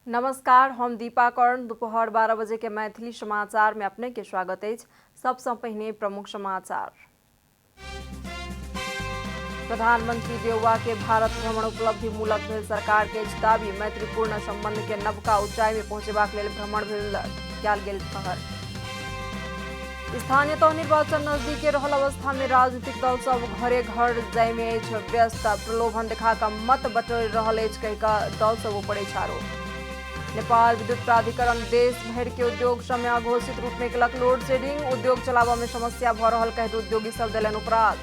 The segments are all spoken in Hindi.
नमस्कार, हम दीपा कर्ण। दोपहर 12 बजे के मैथिली समाचार में अपने के स्वागत है। सबसे पहले प्रमुख समाचार। प्रधानमंत्री देउवा के भारत भ्रमण उपलब्धि मूलक भेल। सरकार के दाबी मैत्रीपूर्ण संबंध के नवका ऊंचाई में पहुंचेबाक लेल भ्रमण भेल कयल गेल ठहर। स्थानीय तह निर्वाचन नजदीक रहल अवस्था में राजनीतिक दल सब घरे घर जाय में व्यस्त। प्रलोभन देखा मत बटोरि रहल कहि दल सब ऊपर आरोप। नेपाल विद्युत प्राधिकरण देश भर के उद्योग समय अघोषित रूप में कलक लोड शेडिंग। उद्योग चलावा में समस्या भ रहल कहत उद्योगी सब देलन उपराध।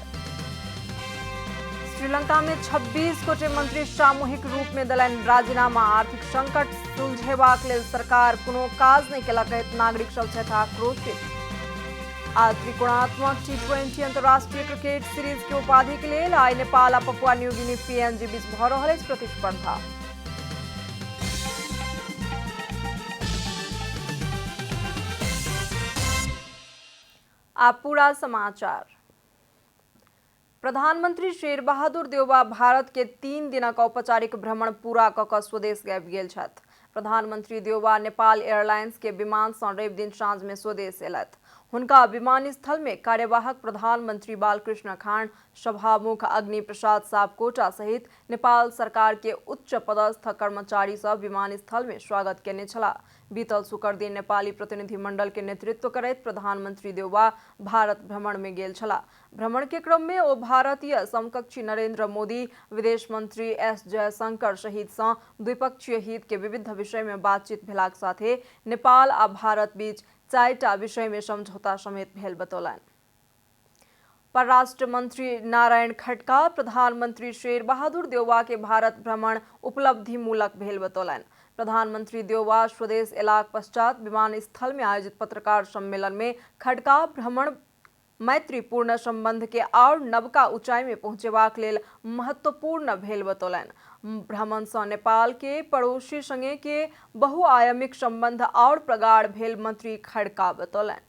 श्रीलंका में 26 गोटे मंत्री सामूहिक रूप में देलन राजीनामा। आर्थिक संकट सुलझेबाक लेल सरकार कोनो काज नहीं केलक कहत नागरिक सब छथि आक्रोशित। आज त्रिकोणात्मक T20 अंतर्राष्ट्रीय क्रिकेट सीरीज के उपाधि के लेल आई नेपाल आ पपुआ न्यू गिनी PNG बीच भ रहल प्रतिस्पर्धा। आप पूरा समाचार। प्रधानमंत्री शेर बहादुर देउवा भारत के 3 दिनक औपचारिक भ्रमण पूरा कऽ स्वदेश आबि गेल छथि। प्रधानमंत्री देउवा नेपाल एयरलाइंस के विमान सँ रवि दिन साँझ में स्वदेश अयलथि। हुनका विमानस्थल में कार्यवाहक प्रधानमंत्री बालकृष्ण खान, सभामुख अग्नि प्रसाद सापकोटा सहित नेपाल सरकार के उच्च पदस्थ कर्मचारी सब विमानस्थल में स्वागत केने छलाह। बीतल शुक्र दिन नेपाली प्रतिनिधि मंडल के नेतृत्व करैत प्रधानमंत्री देउवा भारत भ्रमण में गेल छलाह। भ्रमण के क्रम में ओ भारतीय समकक्षी नरेंद्र मोदी, विदेश मंत्री S जयशंकर सहित सँ द्विपक्षीय हित के विविध विषय में बातचीत भेलाक साथे नेपाल आ भारत बीच 4टा विषय में समझौता समेत भेल बतौलनि। परराष्ट्र मंत्री नारायण खट्का प्रधानमंत्री शेर बहादुर देउवा के भारत भ्रमण उपलब्धि मूलक भेल बतौलनि। प्रधानमंत्री देउवा स्वदेश अयलाक पश्चात विमानस्थल में आयोजित पत्रकार सम्मेलन में खट्का भ्रमण मैत्रीपूर्ण संबंध के और नवका ऊंचाई में पहुंचेबाक लेल महत्वपूर्ण भेल बतौलनि। भ्रमण सँ नेपाल के पड़ोसी संगे के बहुआयामिक संबंध और प्रगाढ़ भेल मंत्री खट्का बतौलनि।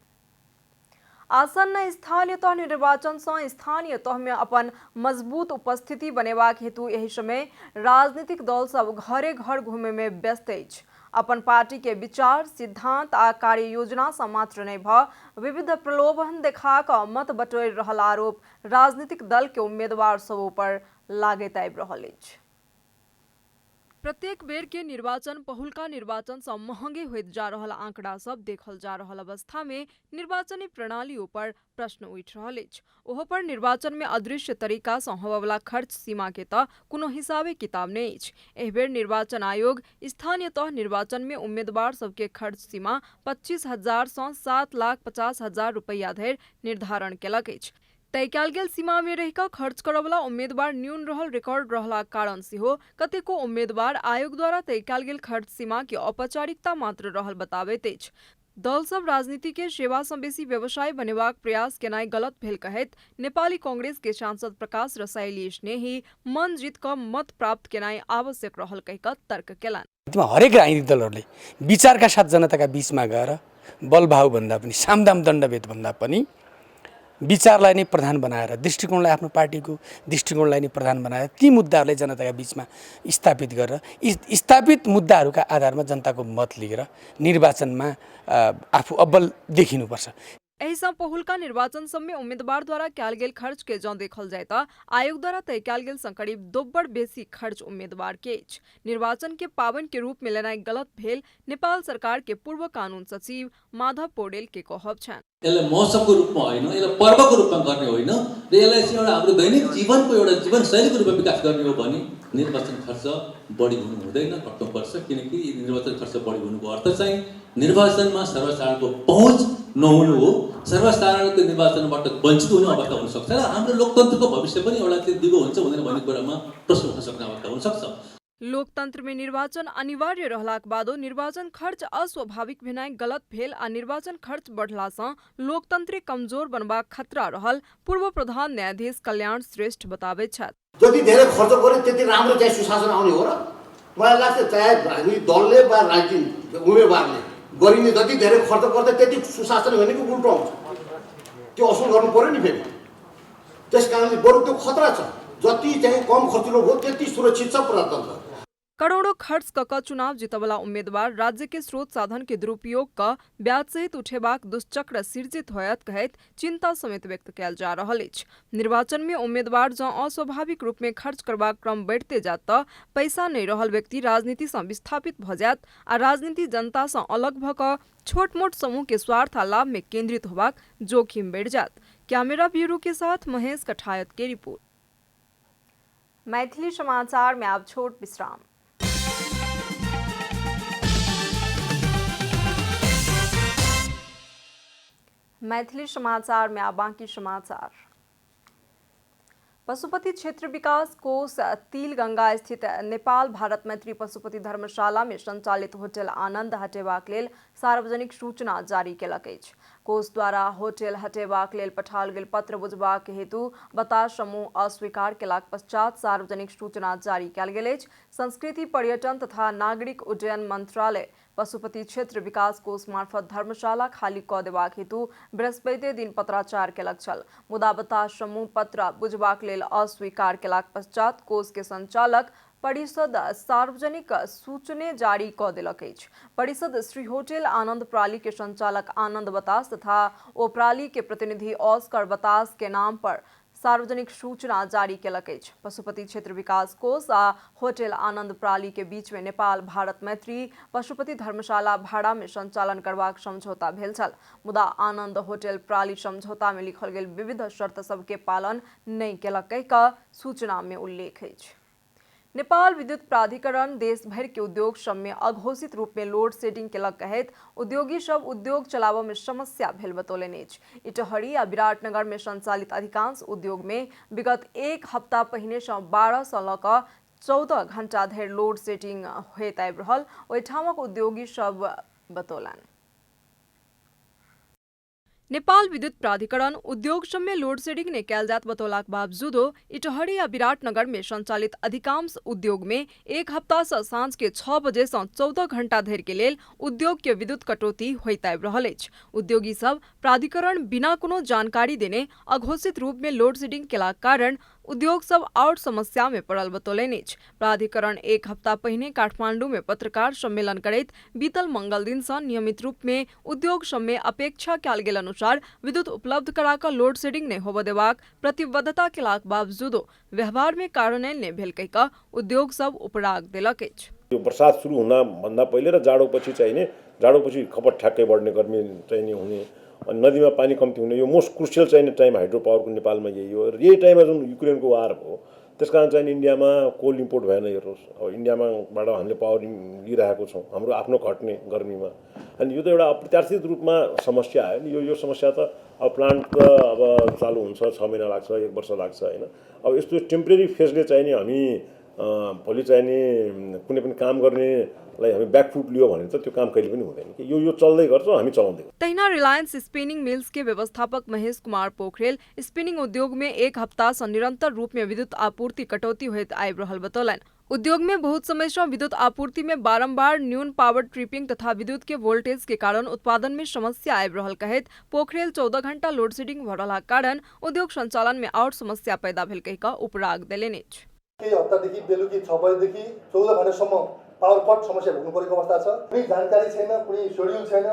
आसन्न स्थानीय तह निर्वाचन सँ स्थानीय तह में अपन मजबूत उपस्थिति बनेबाक हेतु एहि समय राजनीतिक दल सब घरे घर घूमे में व्यस्त अछि। अपन पार्टी के विचार, सिद्धांत आ कार्य योजना सँ मात्र नहीं विविध प्रलोभन देखा कऽ मत बटोरि रहल आरोप राजनीतिक दल के उम्मीदवार सब ऊपर लागैत आबि रहल अछि। प्रत्येक बेर के निर्वाचन पहिलका निर्वाचन सँ महंगे होइत जा रहल आंकड़ा सब देखल जा रहल अवस्था में निर्वाचनी प्रणाली ऊपर प्रश्न उठि रहल अछि। ओहो पर निर्वाचन में अदृश्य तरीका सँ होबयवला खर्च सीमा के तऽ कोनो हिसाबे किताब नहीं अछि। एहि बेर निर्वाचन आयोग स्थानीय तह निर्वाचन में उम्मीदवार सबके खर्च सीमा 25,000 सँ 7,50,000 रुपैया धरि निर्धारण केलक अछि। तय कयल गेल सीमा में रहि कऽ खर्च करयवला उम्मीदवार न्यून रहल रिकॉर्ड रहलाक कारण सेहो कतेको उम्मीदवार आयोग द्वारा तय कयल गेल खर्च सीमा के औपचारिकता मात्र रहल बताबैत अछि। दल सब राजनीति के सेवा सँ बेसी व्यवसाय बनेबाक प्रयास केनाई गलत भेल कहैत नेपाली कांग्रेस के सांसद प्रकाश रसाइली स्नेही मन जीत कऽ मत प्राप्त केनाई आवश्यक रहल कहि कऽ तर्क केलनि। हरेक राजनीतिक दलहरूले विचारका साथ जनताका बीचमा गएर बलभाव भन्दा पनि सामदाम दण्डभेद भन्दा पनि विचारलाई नै प्रधान बनाएर, दृष्टिकोणलाई आफ्नो पार्टीको दृष्टिकोणलाई नै प्रधान बनाएर ती मुद्दाहरूलाई जनताका बीचमा स्थापित गरेर स्थापित मुद्दाहरूका आधारमा जनताको मत लिएर निर्वाचनमा आफू अब्बल देखिनुपर्छ। एहि सँ पहिलका निर्वाचन सब में उम्मीदवार द्वारा कयल गेल खर्च के जँ देखल जाय तऽ आयोग द्वारा तय कयल गेल सँ करीब दोब्बर बेसी खर्च उम्मीदवार के अछि। निर्वाचन के पावनि के रूप में लेनाई गलत भेल नेपाल सरकार के पूर्व कानून सचिव माधव पौडेल के कहब छन्। यसलाई मौसमको रूपमा होइन, यसलाई पर्वको रूपमा गर्ने होइन र यसलाई चाहिँ एउटा हाम्रो दैनिक जीवनको एउटा जीवनशैलीको रूपमा विकास गर्ने हो भने निर्वाचन खर्च बढी हुनु हुँदैन, घट्नुपर्छ। किनकि निर्वाचन खर्च बढी हुनुको अर्थ चाहिँ निर्वाचनमा सर्वसाधारणको पहुँच नहुनु हो, सर्वसाधारणको निर्वाचनबाट वञ्चित हुने अवस्था हुन सक्छ र हाम्रो लोकतन्त्रको भविष्य पनि एउटा चाहिँ दिगो हुन्छ भन्ने भन्ने कुरामा प्रश्न उठ्न सक्ने अवस्था हुन सक्छ। लोकतंत्र में निर्वाचन अनिवार्य रहलाक बादो निर्वाचन खर्च अस्वाभाविक भेनाई गलत भेल आ निर्वाचन खर्च बढ़ला सँ लोकतंत्र कमजोर बनबाक खतरा रहल पूर्व प्रधान न्यायाधीश कल्याण श्रेष्ठ बताबैत छथि। जति धेरै खर्च गर्यो त्यति राम्रो चाहिँ सुशासन आउने हो र मलाई लाग्छ चाहे हामी दलले वा राजनीतिक उम्मेदवारले गरिने जति धेरै खर्च गर्दा त्यति सुशासन भनेको उल्टो आउँछ। त्यो असुल गर्नु पर्यो नि फेरि। त्यसकारणले बरु त्यो खतरा छ। जति चाहिँ कम खर्चिलो भयो त्यति सुरक्षित छ प्रजातन्त्र। करोड़ों खर्च क चुनाव जीतवला उम्मीदवार राज्य के स्रोत साधन के दुरुपयोग क ब्याज सहित उठेबाक दुष्चक्र सृजित होयत कहैत चिंता समेत व्यक्त कयल जा रहल अछि। निर्वाचन में उम्मीदवार जँ अस्वाभाविक रूप में खर्च करबाक क्रम बढ़ते जात त पैसा नहीं रहल व्यक्ति राजनीति से विस्थापित भ जायत आ राजनीति जनता से अलग भ क छोट मोट समूह के स्वार्थ आ लाभ में केंद्रित होबाक जोखिम बढ़ जात। कैमरा ब्यूरो के साथ महेश कठायत की रिपोर्ट। मैथिली समाचार में अब छोट विश्राम। मैथिली समाचार में अब बाकी समाचार। पशुपति क्षेत्र विकास कोष तिलगंगा स्थित नेपाल भारत मैत्री पशुपति धर्मशाला में संचालित होटल आनंद हटेबाक लेल सार्वजनिक सूचना जारी केलक अछि। कोष द्वारा होटल हटेबाक लेल पठाओल गेल पत्र बुझबाक हेतु बतास समूह अस्वीकार केलाक पश्चात सार्वजनिक सूचना जारी कयल गेल अछि। संस्कृति पर्यटन तथा नागरिक उड्डयन मंत्रालय पशुपति क्षेत्र विकास कोष मार्फत धर्मशाला खाली क देबाक हेतु बृहस्पति दिन पत्राचार केलक छल। मुदा बतास समूह पत्र बुझबाक लेल अस्वीकार केलाक पश्चात कोष के संचालक परिषद सार्वजनिक सूचने जारी क देलक अछि। परिषद श्री होटल आनंद प्राली के संचालक आनंद बतास तथा ओ प्राली के प्रतिनिधि ऑस्कर बतास के नाम पर सार्वजनिक सूचना जारी केलक अछि। पशुपति क्षेत्र विकास कोष आ होटल आनंद प्राली के बीच में नेपाल भारत मैत्री पशुपति धर्मशाला भाड़ा में संचालन करबाक समझौता भेल छल। मुदा आनंद होटल प्राली समझौता में लिखल गेल विविध शर्त सबके पालन नहीं केलक कहि सूचना में उल्लेख अछि। नेपाल विद्युत प्राधिकरण देश भर के उद्योग सब में अघोषित रूप में लोड शेडिंग केलक कहैत उद्योगी सब उद्योग चलाबऽ में समस्या भेल बतौलनि अछि। इटहरी आ विराटनगर में संचालित अधिकांश उद्योग में विगत एक हफ्ता पहिने से 12 से ल क 14 घंटा धरि लोड शेडिंग होइत आबि रहल ओहिठामक उद्योगी सब बतौलनि। नेपाल विद्युत प्राधिकरण उद्योग सब में लोड शेडिंग ने कैल जात बतौलाक बावजूदो इटहरी आ विराटनगर में संचालित अधिकांश उद्योग में एक हफ्ता से सांझ के 6 बजे से 14 घंटा धरि के लेल उद्योग के विद्युत कटौती होइत आबि रहल अछि। उद्योगी सब प्राधिकरण बिना कोनो जानकारी देने अघोषित रूप में लोड शेडिंग केलाक कारण उद्योग सब और समस्या में पड़ल बतौलनि अछि। प्राधिकरण एक हफ्ता पहिने काठमांडू में पत्रकार सम्मेलन करैत बीतल मंगल दिन से नियमित रूप में उद्योग सब में अपेक्षा कयल गेल अनुसार विद्युत उपलब्ध करा क लोड शेडिंग नहीं होबय देबाक प्रतिबद्धता केलाक बावजूदो व्यवहार में कार्यान्वयन नहीं भेल कहि क उद्योग सब उपराग देलक अछि। यो बरसात सुरु हुन भन्दा पहिले र जाडोपछि चाहिने जाडोपछि खपत ठ्याक्कै बढ्ने गर्मी चाहिने हुने अनि नदीमा पानी कम्ती हुने यो मोस्ट क्रुसियल चाहिने टाइम हाइड्रो पावरको नेपालमा यही हो र यही टाइममा जुन युक्रेनको वार भयो त्यसकारण चाहिँ इन्डियामा कोल इम्पोर्ट भएन हेर्नुहोस्। अब इन्डियामाबाट हामीले पावर लिइरहेको छौँ हाम्रो आफ्नो घट्ने गर्मीमा अनि यो त एउटा अप्रत्याशित रूपमा समस्या आयो नि। यो समस्या त अब प्लान्ट त अब चालु हुन्छ 6 महिना लाग्छ 1 वर्ष लाग्छ हैन। अब यस्तो टेम्परेरी फेजले चाहिँ नि हामी भोलि चाहिँ नि कुनै पनि काम गर्नेलाई हामी ब्याकफुट लियो भने त त्यो काम कहिले पनि हुँदैन कि यो चल्दै गर्छ हामी चलाउँदै। तहिना रिलायंस स्पिनिंग मिल्स के व्यवस्थापक महेश कुमार पोखरेल स्पिनिंग उद्योग में एक हफ्ता से निरंतर रूप में विद्युत आपूर्ति कटौती होइत आबि रहल बतौलनि। उद्योग में बहुत समय से विद्युत आपूर्ति में बारंबार न्यून पावर ट्रिपिंग तथा विद्युत के वोल्टेज के कारण उत्पादन में समस्या आबि रहल कहैत पोखरेल 14 घंटा लोड शेडिंग भ रहलाक कारण उद्योग संचालन में और समस्या पैदा भेल कहि क उपराग देलनि अछि। केही हप्तादेखि बेलुकी 6 बजेदेखि 14 घण्टासम्म पावर कट समस्या भोग्नु परेको अवस्था छ। कुनै जानकारी छैन, कुनै शेड्युल छैन।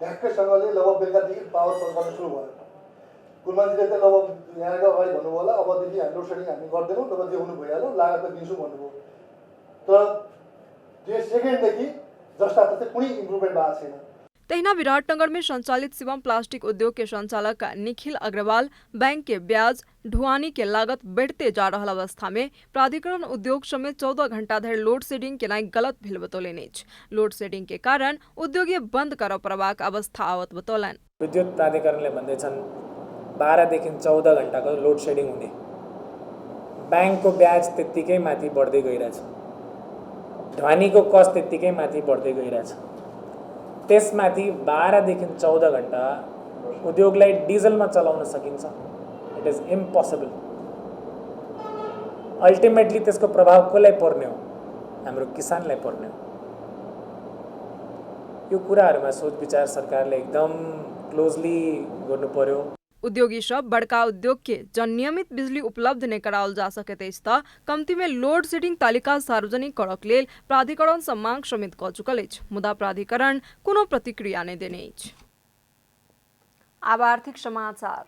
ढ्याक्कैसँगले लगभग बेलुकादेखि पावर कट गर्न सुरु भयो। कुलमानजीले चाहिँ लगभग यहाँको अगाडि भन्नुभयो होला अबदेखि हामी लोड सेडिङ हामी गर्दैनौँ तब जे हुनु भइहाल्यो लागत त दिन्छु भन्नुभयो। तर त्यो सेकेन्डदेखि जस्ट आफ्टर चाहिँ कुनै इम्प्रुभमेन्ट भएको छैन। तहिना विराटनगर में संचालित शिवम प्लास्टिक उद्योग के संचालक निखिल अग्रवाल बैंक के ब्याज ढुआनी के लागत बढ़ते जा रहा अवस्था में प्राधिकरण उद्योग समेत 14 घंटा धरि लोड शेडिंग केनाइ गलत भेल बतौलनि अछि। लोड शेडिंग के कारण उद्योगी बंद करऽ पड़बाक अवस्था आवत बतौलनि। विद्युत प्राधिकरणले भन्दैछन् 12 देखि 14 घण्टाको लोड शेडिङ हुने। बैंकको ब्याज त्यत्तिकै माथि बढ्दै गइरहेछ। ढुवानीको कस्ट त्यत्तिकै माथि बढ्दै गइरहेछ। त्यसमाथि 12 देखि 14 घण्टा उद्योगलाई डिजलमा चलाउन सकिन्छ। It is impossible. अल्टिमेटली त्यसको प्रभाव कसलाई पर्ने हो? हाम्रो किसानलाई पर्ने हो। यो कुराहरुमा सोच विचार सरकारले एकदम क्लोजली गर्नु पर्यो। उद्योगी सब बड़का उद्योग के जन नियमित बिजली उपलब्ध नहीं कराओल जा सकैत अछि तऽ कमती में लोड शेडिंग तालिका सार्वजनिक करक लेल प्राधिकरण सँ मांग समेत कऽ चुकल अछि, मुदा प्राधिकरण कोनो प्रतिक्रिया नहीं देने अछि। आब आर्थिक समाचार।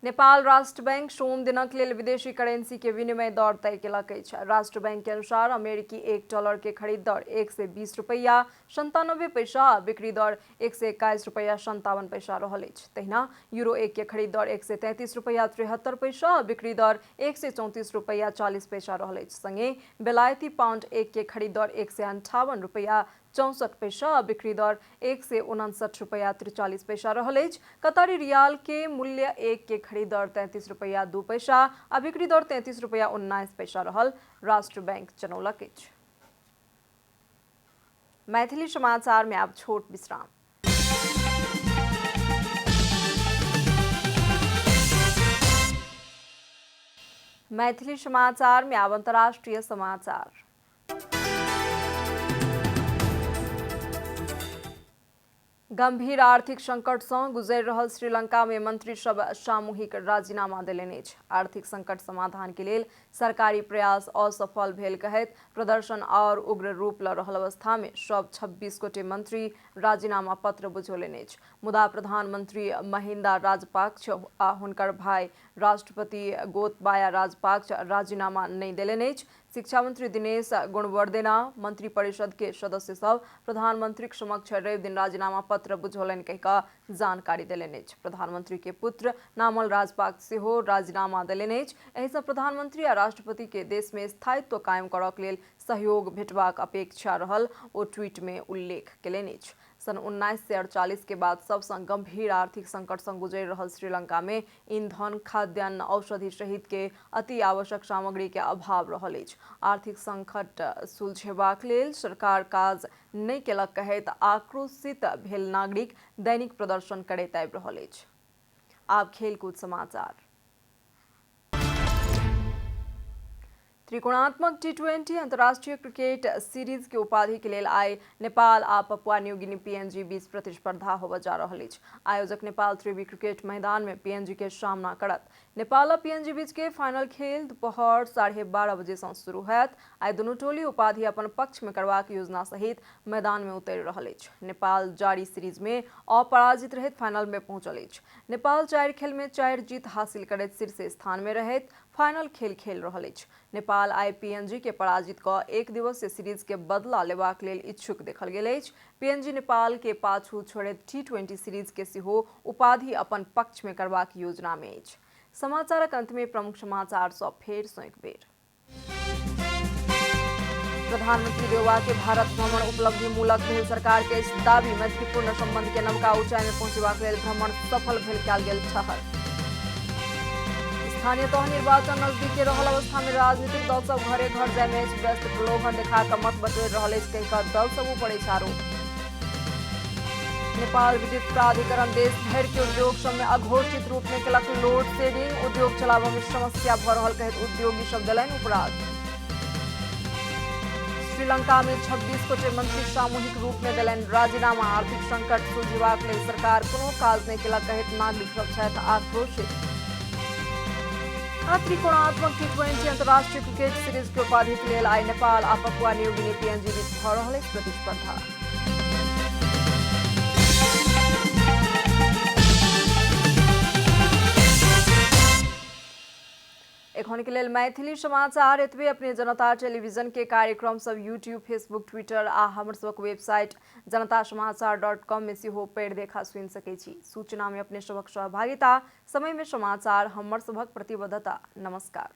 नेपाल राष्ट्र बैंक सोम दिनक लेल विदेशी करेंसी के विनिमय दर तय केलक अछि। राष्ट्र बैंक के अनुसार अमेरिकी $1 के खरीद दर $120.97 आ बिक्री दर $121.57 रहल अछि। तहिना यूरो 1 के खरीद दर $133.73 आ बिक्री दर $134.40 रहल अछि। संगे बेलायती पाउंड 1 के खरीद दर $158.64 आ बिक्री दर $159.43 रहल अछि। कतारी रियाल के मूल्य 1 के खरीद दर $33.02 आ बिक्री दर $33.19 रहल, राष्ट्र बैंक जनौलक अछि। मैथिली समाचार में आब छोट विश्राम। मैथिली समाचार में आब अंतर्राष्ट्रीय समाचार। गंभीर आर्थिक संकट सँ गुजरि रहल श्रीलंका में मंत्री सब सामूहिक राजीनामा देलनि अछि। आर्थिक संकट समाधान के लेल सरकारी प्रयास असफल भेल कहैत प्रदर्शन और उग्र रूप ल रहल अवस्था में सब 26 गोटे मंत्री राजीनामा पत्र बुझौलनि अछि। मुदा प्रधानमंत्री महिंदा राजपाक्ष आ हुनकर भाई राष्ट्रपति गोतबाया राजपाक्ष राजीनामा नहीं देलनि अछि। शिक्षा मंत्री दिनेश गुणवर्देना मंत्री परिषद के सदस्य सब प्रधानमंत्री के समक्ष रवि दिन राजीनामा पत्र बुझौलनि कहि कऽ जानकारी देलनि अछि। प्रधानमंत्री के पुत्र नामल राजपाक्ष सेहो राजीनामा देलनि अछि। एहि सँ प्रधानमंत्री आ राष्ट्रपति के देश में स्थायित्व कायम करबाक लेल सहयोग भेटबाक अपेक्षा रहल, ओ ट्वीट में उल्लेख केलनि अछि। सन 1948 के बाद सबसँ गंभीर आर्थिक संकट सँ गुजरि रहल श्रीलंका में ईंधन, खाद्यान्न, औषधि सहित के अति आवश्यक सामग्री के अभाव रहल अछि। आर्थिक संकट सुलझेबाक लेल सरकार काज नहीं केलक कहैत आक्रोशित भेल नागरिक दैनिक प्रदर्शन करैत आबि रहल अछि। आब खेलकूद समाचार। त्रिकोणात्मक टी20 अंतर्राष्ट्रीय क्रिकेट सीरीज के उपाधि के लेल आइ नेपाल आ पपुआ न्यू गिनी पीएनजी बीच प्रतिस्पर्धा होबय जा रहल अछि। आयोजक नेपाल त्रिवी क्रिकेट मैदान में पीएनजी के सामना करत। नेपाल आ पीएनजी बीच के फाइनल खेल दोपहर 12:30 बजे से शुरू होयत। आइ दुनू टोली उपाधि अपन पक्ष में करबाक योजना सहित मैदान में उतरि रहल अछि। नेपाल जारी सीरीज में अपराजित रहैत फाइनल में पहुंचल अछि। नेपाल 4 खेल में 4 जीत हासिल करैत शीर्ष स्थान में रहैत फाइनल खेल रहल अछि। नेपाल आई पीएनजी के पराजित कऽ 1 दिवसीय सीरीज के बदला लेबाक लेल इच्छुक देखल गेल अछि। पीएनजी नेपाल के पाछू छोड़ैत टी20 सीरीज के सेहो उपाधि अपन पक्ष में करबाक योजना में अछि। समाचारक अंत में प्रमुख समाचार सब फेर सँ एक बेर। प्रधानमंत्री देउवा के भारत भ्रमण उपलब्धि मूलक भेल, सरकार के दाबी मैत्रीपूर्ण संबंध के नवका ऊंचाई में पहुंचबाक लेल भ्रमण सफल भेल कयल गेल ठहर। स्थानीय तह निर्वाचन नजदीक के रहल अवस्था में राजनीतिक दल सब घरे घर जाय में व्यस्त, प्रलोभन देखा कऽ मत बटोरि रहल अछि कहि कऽ दल सब ऊपर अछि आरोप। नेपाल विद्युत प्राधिकरण देश भरि के उद्योग सब में अघोषित रूप में केलक लोड शेडिंग, उद्योग चलाबय में समस्या भऽ रहल कहैत उद्योगी सब देलनि उपराग। श्रीलंका में 26 गोटे मंत्री सामूहिक रूप में देलनि राजीनामा, आर्थिक संकट सुलझेबाक लेल सरकार कोनो काज नहीं केलक कहैत नागरिक सब छथि आक्रोशित। त्रिकोणात्मक टी20 अंतर्राष्ट्रीय क्रिकेट सीरीज के उपाधि के लेल आई नेपाल आ पपुआ न्यू गिनी पीएनजी बीच भऽ रहल अछि प्रतिस्पर्धा। एखन के लेल मैथिली समाचार एतबे। अपने जनता टेलीविजन के कार्यक्रम सब यूट्यूब, फेसबुक, ट्विटर आ हमर सबक वेबसाइट janatasamaachar.com में सेहो पढ़ि देखा सुनि सकै छी। सूचना में अपने सबक सहभागिता, समय में समाचार हमर सबक प्रतिबद्धता। नमस्कार।